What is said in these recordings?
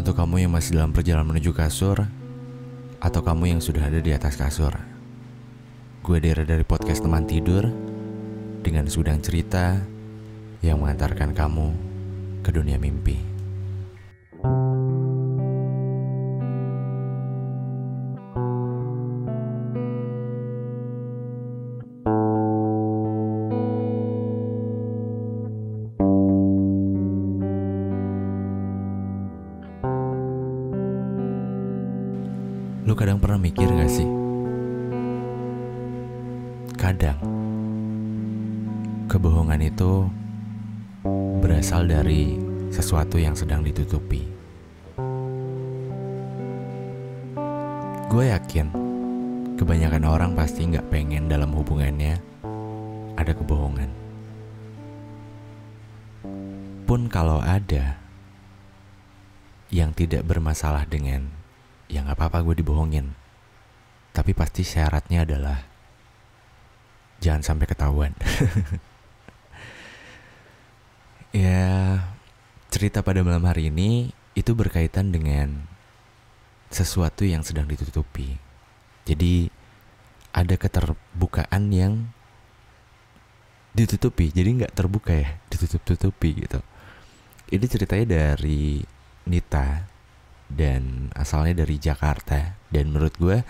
Untuk kamu yang masih dalam perjalanan menuju kasur, atau kamu yang sudah ada di atas kasur, gue Dera dari podcast Teman Tidur, dengan segudang cerita yang mengantarkan kamu ke dunia mimpi. Lu kadang pernah mikir gak sih? Kadang kebohongan itu berasal dari sesuatu yang sedang ditutupi. Gue yakin kebanyakan orang pasti gak pengen dalam hubungannya ada kebohongan. Pun kalau ada yang tidak bermasalah dengan ya gak apa-apa gue dibohongin, tapi pasti syaratnya adalah jangan sampai ketahuan. Ya, cerita pada malam hari ini itu berkaitan dengan sesuatu yang sedang ditutupi. Jadi ada keterbukaan yang ditutupi, jadi gak terbuka ya, ditutup-tutupi gitu. Ini ceritanya dari Nita dan asalnya dari Jakarta. Dan menurut gue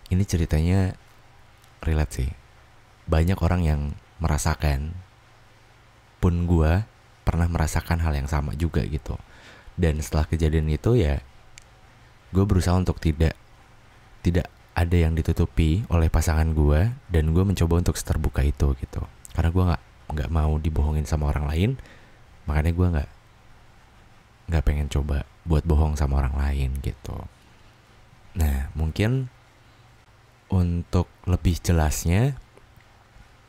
ini ceritanya relate sih. Banyak orang yang merasakan, pun gue pernah merasakan hal yang sama juga gitu. Dan setelah kejadian itu ya gue berusaha untuk tidak ada yang ditutupi oleh pasangan gue, dan gue mencoba untuk terbuka itu gitu. Karena gue nggak mau dibohongin sama orang lain, makanya gue nggak pengen coba buat bohong sama orang lain gitu. Nah, mungkin untuk lebih jelasnya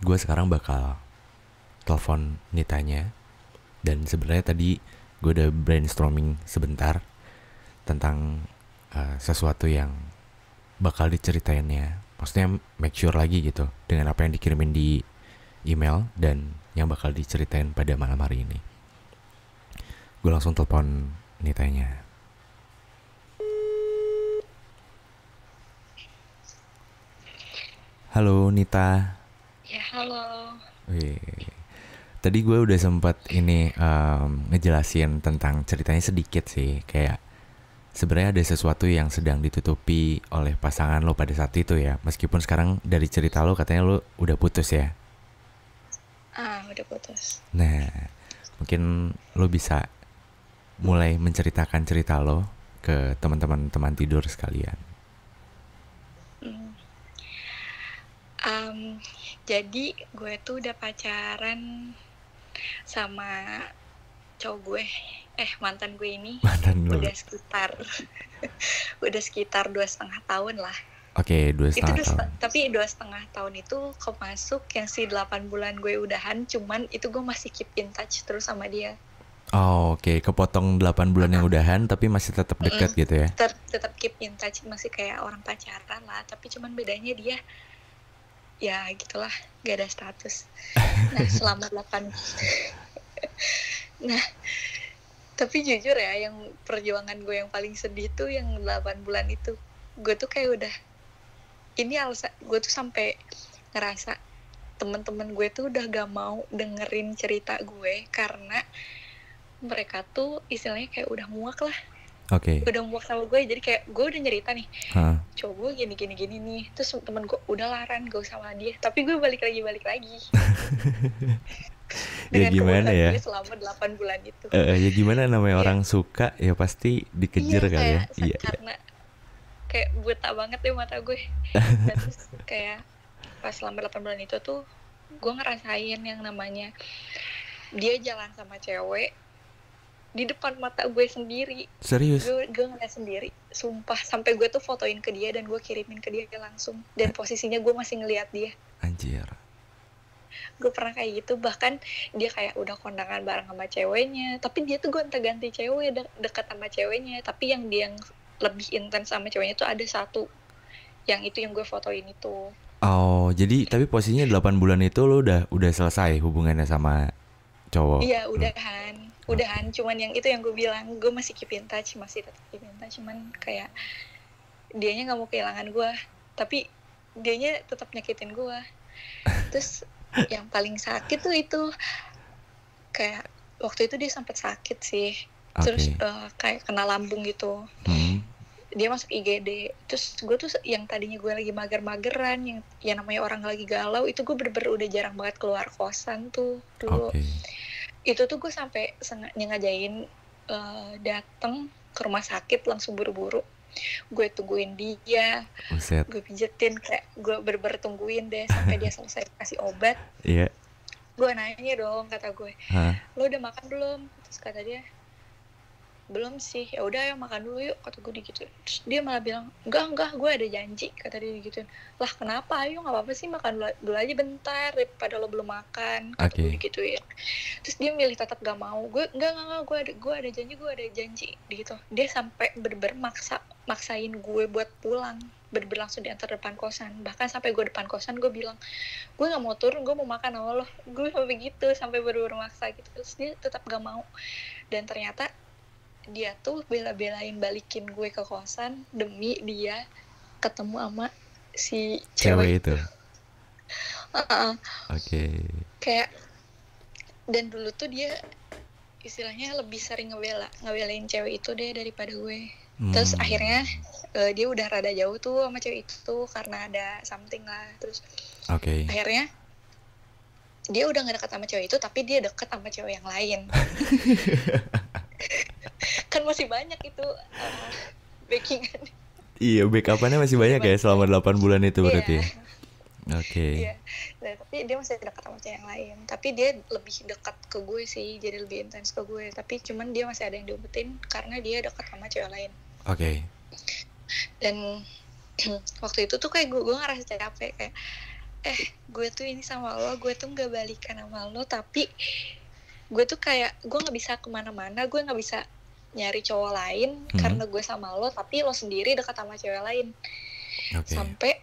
gue sekarang bakal telepon Nitanya. Dan sebenarnya tadi gue udah brainstorming sebentar tentang sesuatu yang bakal diceritainnya. Maksudnya make sure lagi gitu dengan apa yang dikirimin di email dan yang bakal diceritain pada malam hari ini. Gue langsung telepon Nitanya. Halo Nita. Ya, halo. Wih. Tadi gue udah sempat ngejelasin tentang ceritanya sedikit sih. Kayak sebenarnya ada sesuatu yang sedang ditutupi oleh pasangan lo pada saat itu ya. Meskipun sekarang dari cerita lo katanya lo udah putus ya. Udah putus. Nah, mungkin lo bisa mulai menceritakan cerita lo ke teman-teman teman tidur sekalian. Jadi gue tuh udah pacaran sama cowok gue, mantan gue ini. Mantan lo. Udah sekitar 2,5 tahun lah. Oke, 2,5 tahun. Tapi 2,5 tahun itu kemasuk yang si 8 bulan gue udahan, cuman itu gue masih keep in touch terus sama dia. Oh, oke. Kepotong 8 bulan yang udahan tapi masih tetap dekat gitu ya. Tetap keep in touch, masih kayak orang pacaran lah, tapi cuman bedanya dia ya gitulah, gak ada status. Nah, selama 8 Nah, tapi jujur ya, yang perjuangan gue yang paling sedih tuh yang 8 bulan itu. Gue tuh kayak udah, ini alasan gue tuh sampai ngerasa teman-teman gue tuh udah gak mau dengerin cerita gue karena mereka tuh istilahnya kayak udah muak lah. Oke. Udah muak sama gue, jadi kayak gue udah nyerita nih, coba gue gini nih, terus temen gue udah laran gak usah sama dia, tapi gue balik lagi Ya gimana ya, gue selama 8 bulan itu. Ya gimana, namanya orang suka ya pasti dikejar kali ya. Iya, karena kayak buta banget deh mata gue. Nah, terus kayak pas selama 8 bulan itu tuh gue ngerasain yang namanya dia jalan sama cewek di depan mata gue sendiri. Serius? Gue ngeliat sendiri, sumpah. Sampai gue tuh fotoin ke dia dan gue kirimin ke dia langsung. Dan posisinya gue masih ngeliat dia. Anjir. Gue pernah kayak gitu. Bahkan dia kayak udah kondangan bareng sama ceweknya, tapi dia tuh gonta-ganti cewek, deket sama ceweknya. Tapi yang dia yang lebih intens sama ceweknya tuh ada satu. Yang itu yang gue fotoin itu. Oh, jadi tapi posisinya 8 bulan itu lo udah selesai hubungannya sama cowok? Iya, udahan. udahan. Cuman yang itu yang gue bilang, gue masih keep in touch, masih tetap keep in touch, cuman kayak dianya nggak mau kehilangan gue, tapi dianya tetap nyakitin gue. Terus yang paling sakit tuh itu kayak waktu itu dia sempat sakit sih. Terus kayak kena lambung gitu. Dia masuk IGD. Terus gue tuh yang tadinya gue lagi mager-mageran, yang namanya orang lagi galau, itu gue bener-bener udah jarang banget keluar kosan tuh dulu. Itu tuh gue sampai ngajain datang ke rumah sakit langsung buru-buru. Gue tungguin dia, gue pijetin, kayak gue bener-bener tungguin deh sampai dia selesai kasih obat. Gue nanya dong, kata gue, lo udah makan belum? Terus kata dia, belum sih. Ya udah, ayo makan dulu yuk, kata gue gitu. Terus dia malah bilang, enggak, gue ada janji, kata dia gitu. Lah kenapa? Ayo nggak apa-apa sih, makan dulu aja bentar daripada lo belum makan, kata gue gituin. Terus dia milih tetap gak mau. Gue enggak, gue ada janji gitu. Dia sampai bener-bener maksain gue buat pulang, bener-bener langsung diantar depan kosan. Bahkan sampai gue depan kosan, gue bilang, gue nggak mau turun, gue mau makan sama lo. Gue sampai gitu, sampai bener-bener maksa gitu. Terus dia tetap gak mau. Dan ternyata dia tuh bela-belain balikin gue ke kosan demi dia ketemu sama si cewek itu. Kayak, dan dulu tuh dia istilahnya lebih sering ngebelain cewek itu deh daripada gue. Terus akhirnya dia udah rada jauh tuh sama cewek itu karena ada something lah. Terus akhirnya dia udah gak deket sama cewek itu, tapi dia deket sama cewek yang lain. Kan masih banyak itu backingan. Iya, backupannya masih banyak ya selama 8 bulan itu berarti. Iya. Nah, tapi dia masih dekat sama cewek yang lain. Tapi dia lebih dekat ke gue sih, jadi lebih intens ke gue. Tapi cuman dia masih ada yang diumpetin karena dia dekat sama cewek lain. Dan waktu itu tuh kayak gue ngerasa capek, kayak gue tuh ini sama lo, gue tuh nggak balikan sama lo, tapi gue tuh kayak gue nggak bisa kemana-mana, gue nggak bisa nyari cowok lain karena gue sama lo, tapi lo sendiri dekat sama cewek lain. Sampai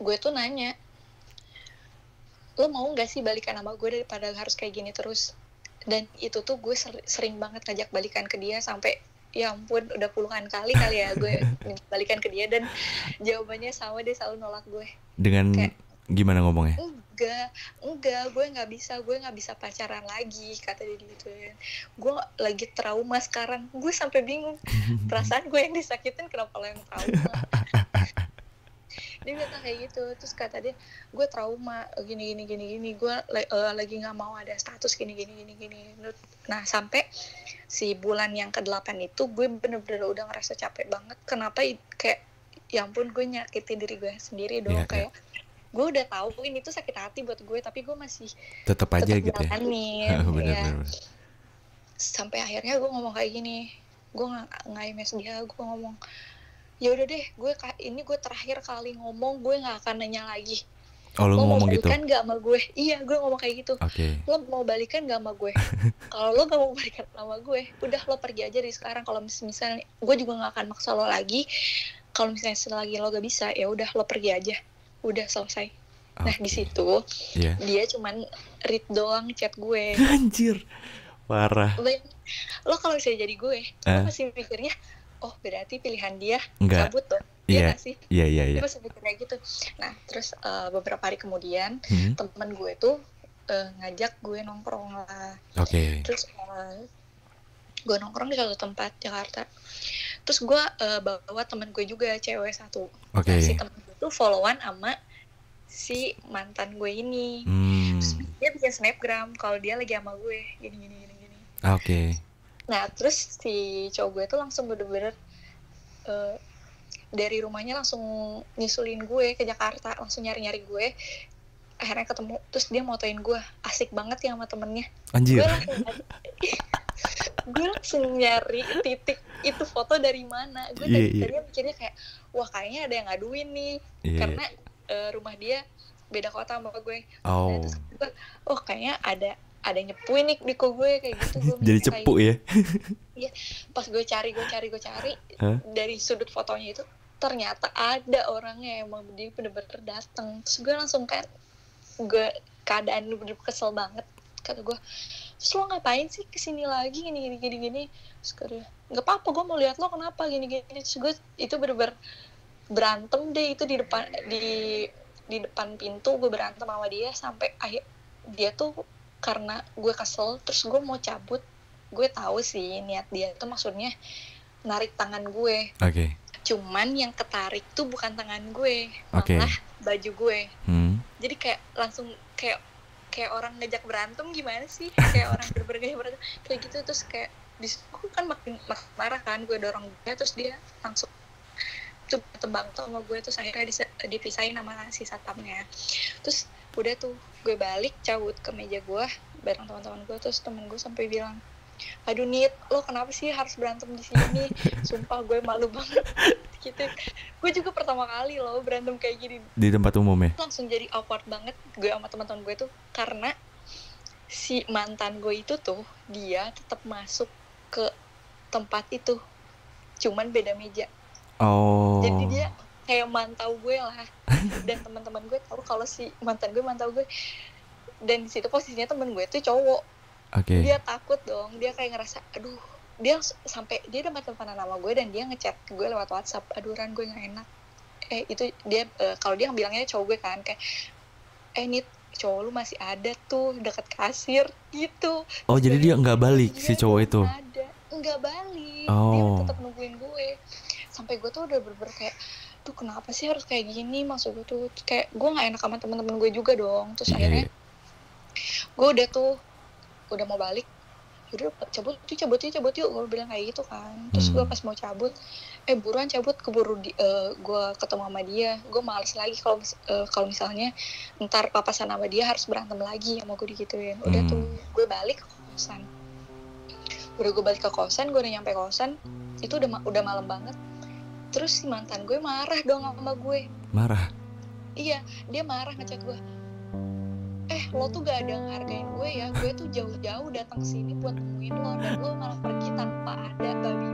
gue tuh nanya, lo mau nggak sih balikan sama gue daripada harus kayak gini terus? Dan itu tuh gue sering banget ngajak balikan ke dia, sampai ya ampun udah puluhan kali ya gue balikan ke dia, dan jawabannya sama, dia selalu nolak gue. Dengan kayak, gimana ngomongnya? Enggak, gue nggak bisa pacaran lagi, kata dia gitu. Gue lagi trauma sekarang. Gue sampai bingung, perasaan gue yang disakitin, kenapa lo yang trauma? Dia bilang kayak gitu. Terus kata dia, gue trauma gini, gue lagi nggak mau ada status gini. Nah, sampai si bulan yang ke-8 itu gue bener-bener udah ngerasa capek banget. Kenapa kayak, ya ampun, gue nyakitin diri gue sendiri dong. Kayak gue udah tahu ini tuh sakit hati buat gue, tapi gue masih tetap aja gitu jalanin, ya. Sampai akhirnya gue ngomong kayak gini, gue nge-ms dia, gue ngomong, ya udah deh, gue terakhir kali ngomong, gue nggak akan nanya lagi. Lo mau ngomong gitu? Balikan nggak sama gue? Iya, gue ngomong kayak gitu. Lo mau balikan nggak sama gue? Kalau lo nggak mau balikan sama gue, udah lo pergi aja dari sekarang. Kalau misalnya gue juga nggak akan maksa lo lagi. Kalau misalnya selagi lo gak bisa, ya udah lo pergi aja. Udah selesai. Nah, di situ dia cuman read doang chat gue. Anjir, parah. Lo kalau misalnya jadi gue, lo masih mikirnya, oh berarti pilihan dia cabut dong. Iya gak sih? Iya. Dia masih mikirnya gitu. Nah, terus beberapa hari kemudian temen gue tuh ngajak gue nongkrong lah. Terus gue nongkrong di suatu tempat Jakarta. Terus gue bawa temen gue juga, cewek satu. Nah, si temen gue tuh followan sama si mantan gue ini. Terus dia bikin snapgram kalau dia lagi sama gue gini. Nah, terus si cowok gue tuh langsung bener-bener dari rumahnya langsung nyusulin gue ke Jakarta, langsung nyari-nyari gue. Akhirnya ketemu, terus dia motoin gue, asik banget ya sama temennya. Anjir. Gue langsung nyari titik itu foto dari mana. Gue tadinya mikirnya kayak, wah kayaknya ada yang ngaduin nih, karena rumah dia beda kota sama gue. Nah, terus gue, oh kayaknya ada nyepuin nih di gue kayak gitu. Gue jadi cepu ya. Iya, pas gue cari dari sudut fotonya itu, ternyata ada orangnya, emang dia bener-bener datang. Terus gue langsung kan, keadaan bener-bener kesel banget. Kata gue, terus lo ngapain sih kesini lagi gini. Terus gue, nggak apa-apa, gue mau lihat lo kenapa gini. Terus gue itu bener-bener berantem deh itu di depan pintu, gue berantem sama dia sampai akhir dia tuh karena gue kesel, terus gue mau cabut. Gue tahu sih niat dia tuh maksudnya narik tangan gue. Oke. Cuman yang ketarik tuh bukan tangan gue, Oke. malah baju gue. Jadi kayak langsung kayak orang ngejak berantem gimana sih? Kayak orang bener-bener berantem kayak gitu. Terus kayak aku kan makin marah kan, gue dorong dia, terus dia langsung tuh tembang tuh sama gue, terus akhirnya dipisahin sama si satpamnya. Terus udah tuh gue balik cabut ke meja gue bareng teman-teman gue, terus temen gue sampai bilang, aduh Nit, lo kenapa sih harus berantem di sini? Sumpah gue malu banget gitu. Gue juga pertama kali lo berantem kayak gini di tempat umum ya. Langsung jadi awkward banget gue sama teman-teman gue tuh, karena si mantan gue itu tuh dia tetap masuk ke tempat itu, cuman beda meja. Oh. Jadi dia kayak mantau gue lah. Dan teman-teman gue tahu kalau si mantan gue mantau gue. Dan di situ posisinya temen gue tuh cowok. Oke. Dia takut dong. Dia kayak ngerasa, aduh, dia sampai dia udah teleponan nama gue dan dia ngechat gue lewat WhatsApp. Aduh Ran, gue nggak enak. Itu dia kalau dia bilangnya cowok gue kan kayak, Nit, cowok lu masih ada tuh dekat kasir gitu. Oh, jadi dia nggak balik si cowok itu? Nggak balik. Oh. Dia tetap nungguin gue. Sampai gue tuh udah bener-bener kayak, tuh kenapa sih harus kayak gini? Maksud gue tuh kayak gue nggak enak sama teman-teman gue juga dong. Terus akhirnya gue udah mau balik, udah cabut yuk, gue bilang kayak gitu kan. Terus gue pas mau cabut, buruan cabut, keburu gue ketemu sama dia. Gue males lagi kalau misalnya ntar papasan sama dia harus berantem lagi sama gue digituin. Udah tuh gue balik ke kosan. Gue balik ke kosan, gue udah nyampe kosan, itu udah malam banget. Terus si mantan gue marah dong sama gue. Marah? Iya, dia marah ngechat gue. Lo tuh gak ada ngehargain gue ya. Gue tuh jauh-jauh datang kesini buat nemuin lo, dan lo malah pergi tanpa ada babi